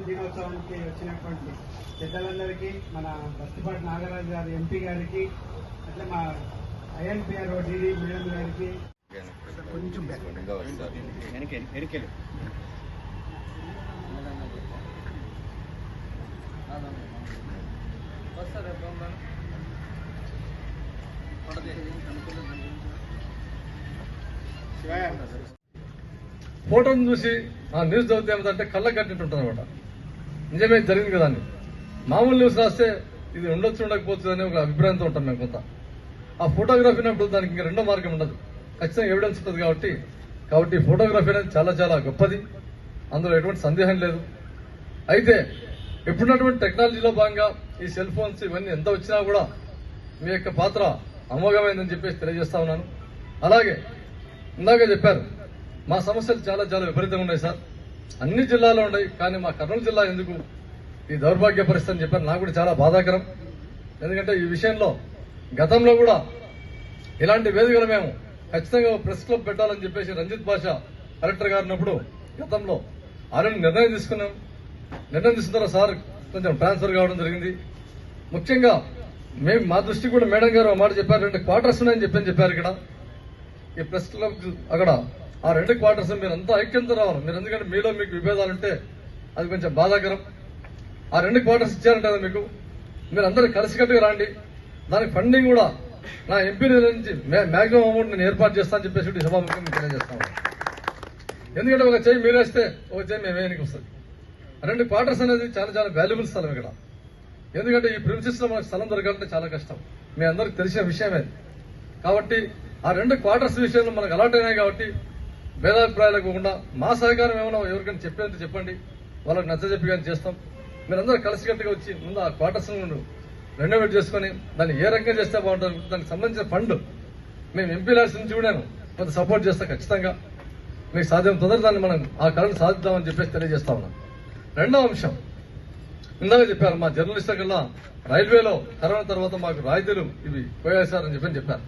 దినోత్సవానికి వచ్చినటువంటి పెద్దలందరికీ, మన బస్తిపాటి నాగరాజు గారి ఎంపీ గారికి, అట్లా మా ఐఎన్పిఆర్ డిడి మేడం గారికి కొంచెం ఫోటోను చూసి ఆ న్యూస్ చదివితే ఏమిటంటే కళ్ళ కట్టినట్టు ఉంటుంది అనమాట. నిజమే జరిగింది కదా అని మామూలు న్యూస్ రాస్తే ఇది ఉండొచ్చు ఉండకపోతుంది అనే ఒక అభిప్రాయంతో ఉంటాం మేము కొంత. ఆ ఫోటోగ్రఫీ అన్నప్పుడు దానికి ఇంకా రెండో మార్గం ఉండదు, ఖచ్చితంగా ఎవిడెన్స్ ఉంటుంది కాబట్టి ఫోటోగ్రఫీ అనేది చాలా చాలా గొప్పది, అందులో ఎటువంటి సందేహం లేదు. అయితే ఇప్పుడున్నటువంటి టెక్నాలజీలో భాగంగా ఈ సెల్ ఫోన్స్ ఇవన్నీ ఎంత వచ్చినా కూడా మీ యొక్క పాత్ర అమోఘమైందని చెప్పేసి తెలియజేస్తా ఉన్నాను. అలాగే ఇందాక చెప్పారు మా సమస్యలు చాలా చాలా విపరీతంగా ఉన్నాయి సార్, అన్ని జిల్లాలో ఉన్నాయి, కానీ మా కర్నూలు జిల్లా ఎందుకు ఈ దౌర్భాగ్య పరిస్థితి అని చెప్పారు. నాకు కూడా చాలా బాధాకరం. ఎందుకంటే ఈ విషయంలో గతంలో కూడా ఇలాంటి వేదికలు మేము ఖచ్చితంగా ప్రెస్ క్లబ్ పెట్టాలని చెప్పేసి రంజిత్ బాషా కలెక్టర్ గారు ఉన్నప్పుడు గతంలో ఆయన నిర్ణయం తీసుకున్నాం. నిర్ణయం తీసుకున్న సార్ కొంచెం ట్రాన్స్ఫర్ కావడం జరిగింది. ముఖ్యంగా మేము మా దృష్టికి కూడా మేడం గారు మాట చెప్పారు, 2 క్వార్టర్స్ ఉన్నాయని చెప్పారు. ఇక్కడ ఈ ప్రెస్ క్లబ్ అక్కడ ఆ 2 క్వార్టర్స్ మీరు అంతా ఐక్యంతో రావాలి. మీరు ఎందుకంటే మీలో మీకు విభేదాలుంటే అది కొంచెం బాధాకరం. ఆ 2 క్వార్టర్స్ ఇచ్చారంటే కదా మీకు, మీరు అందరూ కలిసికట్టుగా రండి. దానికి ఫండింగ్ కూడా నా ఎంపీ నుంచి మాక్సిమం అమౌంట్ నేను ఏర్పాటు చేస్తానని చెప్పేసి సభాముఖంగా తెలియజేస్తాను. ఎందుకంటే ఒక చేయి మీరేస్తే ఒక చేయి మేము వేయడానికి వస్తుంది. 2 క్వార్టర్స్ అనేది చాలా చాలా వాల్యుబుల్ స్థలం ఇక్కడ. ఎందుకంటే ఈ ప్రిన్సిస్ లో మనకు స్థలం దొరకాలంటే చాలా కష్టం, మీ అందరికి తెలిసిన విషయమే. కాబట్టి ఆ 2 క్వార్టర్స్ విషయంలో మనకు అలాట్ అయినాయి కాబట్టి భేదాభిప్రాయాలు కాకుండా మా సహకారం ఏమైనా ఎవరికైనా చెప్పేంత చెప్పండి, వాళ్ళకి నచ్చజెప్పి కానీ చేస్తాం. మీరందరూ కలిసికట్టుగా వచ్చి ముందు ఆ క్వార్టర్స్ రెనోవేట్ చేసుకుని దాన్ని ఏ రకంగా చేస్తే బాగుంటుంది, దానికి సంబంధించిన ఫండ్ మేము ఎంపీ ల్యాడ్స్ నుంచి కూడా కొంత సపోర్ట్ చేస్తాం. ఖచ్చితంగా మీకు సాధ్యం తొందర దాన్ని మనం ఆ కళను సాధిద్దామని చెప్పేసి తెలియజేస్తా ఉన్నాం. రెండవ అంశం ఇందాక చెప్పారు, మా జర్నలిస్టుల కల్లా రైల్వేలో కరోనా తర్వాత మాకు రాయితీలు ఇవి పోయేశారని చెప్పారు.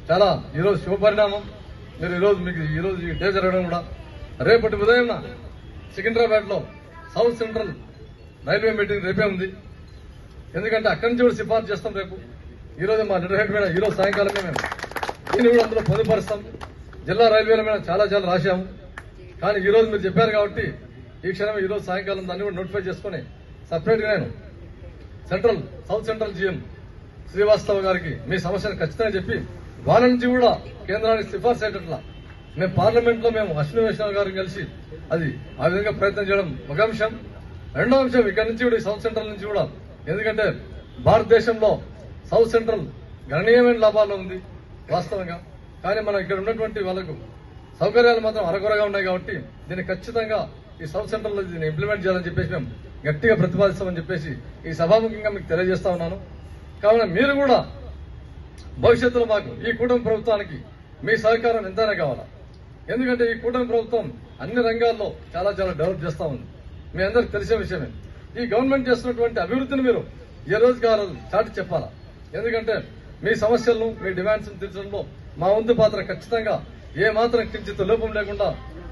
చాలా ఈరోజు శుభపరిణామం. మీరు ఈరోజు ఈ డే జరగడం కూడా రేపటి ఉదయం సికింద్రాబాద్ లో సౌత్ సెంట్రల్ రైల్వే మీటింగ్ రేపే ఉంది. ఎందుకంటే అక్కడి నుంచి కూడా సిఫార్సు చేస్తాం రేపు. ఈరోజు మా నిర్వహణ మీద ఈరోజు సాయంకాలమే మేము దీన్ని కూడా అందులో పొందుపరుస్తాం. జిల్లా రైల్వేల మీద చాలా చాలా రాశాము, కానీ ఈరోజు మీరు చెప్పారు కాబట్టి ఈ క్షణం ఈరోజు సాయంకాలం దాన్ని కూడా నోటిఫై చేసుకుని సపరేట్ గా నేను సౌత్ సెంట్రల్ జీఎం శ్రీవాస్తవ్ గారికి మీ సమస్యను ఖచ్చితంగా చెప్పి వాళ్ళ నుంచి కూడా కేంద్రానికి సిఫార్సు అయ్యేటట్లా మేము పార్లమెంట్ లో మేము అశ్విని వైష్ణవ్ గారిని కలిసి అది ఆ విధంగా ప్రయత్నం చేయడం ఒక అంశం. రెండో అంశం ఇక్కడ నుంచి కూడా సౌత్ సెంట్రల్ నుంచి కూడా, ఎందుకంటే భారతదేశంలో సౌత్ సెంట్రల్ గణనీయమైన లాభాల్లో ఉంది వాస్తవంగా, కానీ మనం ఇక్కడ ఉన్నటువంటి వాళ్ళకు సౌకర్యాలు మాత్రం అరకొరగా ఉన్నాయి. కాబట్టి దీన్ని ఖచ్చితంగా ఈ సౌత్ సెంట్రల్ లో దీన్ని ఇంప్లిమెంట్ చేయాలని చెప్పేసి మేము గట్టిగా ప్రతిపాదిస్తామని చెప్పేసి ఈ సభాముఖంగా మీకు తెలియజేస్తా ఉన్నాను. కావున మీరు కూడా భవిష్యత్తులో మాకు ఈ కూటమి ప్రభుత్వానికి మీ సహకారం ఎంతైనా కావాలా. ఎందుకంటే ఈ కూటమి ప్రభుత్వం అన్ని రంగాల్లో చాలా చాలా డెవలప్ చేస్తా ఉంది, మీ అందరికి తెలిసే విషయమే. ఈ గవర్నమెంట్ చేస్తున్నటువంటి అభివృద్ధిని మీరు ఏ రోజుకి ఆ రోజు చాటి చెప్పాలా. ఎందుకంటే మీ సమస్యలను మీ డిమాండ్స్ తీర్చడంలో మా వంతు పాత్ర ఖచ్చితంగా ఏ మాత్రం కించిత్ లోపం లేకుండా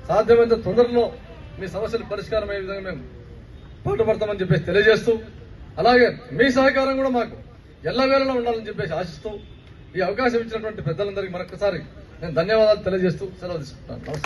సాధ్యమైనంత తొందరలో మీ సమస్యలు పరిష్కారం అయ్యే విధంగా మేము పాటుపడతామని చెప్పేసి తెలియజేస్తూ, అలాగే మీ సహకారం కూడా మాకు ఎల్లవేళలో ఉండాలని చెప్పేసి ఆశిస్తూ ఈ అవకాశం ఇచ్చినటువంటి పెద్దలందరికీ మరొకసారి నేను ధన్యవాదాలు తెలియజేస్తూ సెలవు తీసుకుంటాను. నమస్కారం.